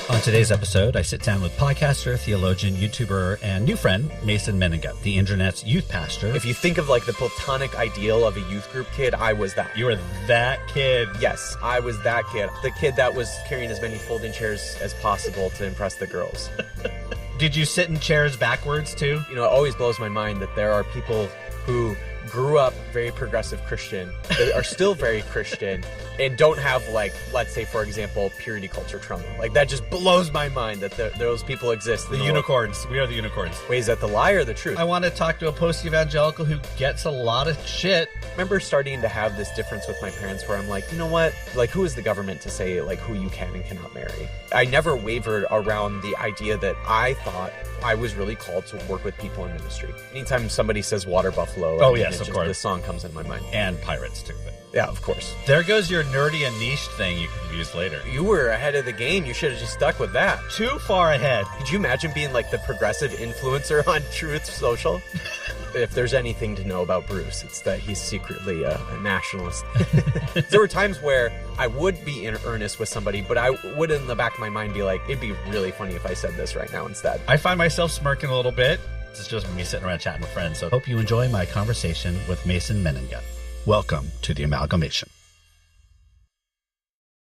On today's episode, I sit down with podcaster, theologian, YouTuber, and new friend, Mason Meninga, the internet's youth pastor. If you think of like the platonic ideal of a youth group kid, I was that. You were that kid. Yes, I was that kid. The kid that was carrying as many folding chairs as possible to impress the girls. Did you sit in chairs backwards too? You know, it always blows my mind that there are people who grew up very progressive Christian, that are still very Christian, and don't have, like, let's say, for example, purity culture trauma. Like, that just blows my mind that those people exist. The unicorns. We are the unicorns. Wait, is that the lie or the truth? I want to talk to a post-evangelical who gets a lot of shit. I remember starting to have this difference with my parents where I'm like, you know what? Like, who is the government to say, like, who you can and cannot marry? I never wavered around the idea that I thought I was really called to work with people in ministry. Anytime somebody says water buffalo, of course, this song comes into my mind. And pirates too. Yeah, of course. There goes your nerdy and niche thing you can use later. You were ahead of the game. You should have just stuck with that. Too far ahead. Could you imagine being like the progressive influencer on Truth Social? If there's anything to know about Bruce, it's that he's secretly a nationalist. There were times where I would be in earnest with somebody, but I would in the back of my mind be like, it'd be really funny if I said this right now instead. I find myself smirking a little bit. It's just me sitting around chatting with friends. So hope you enjoy my conversation with Mason Meninga. Welcome to the Amalgamation.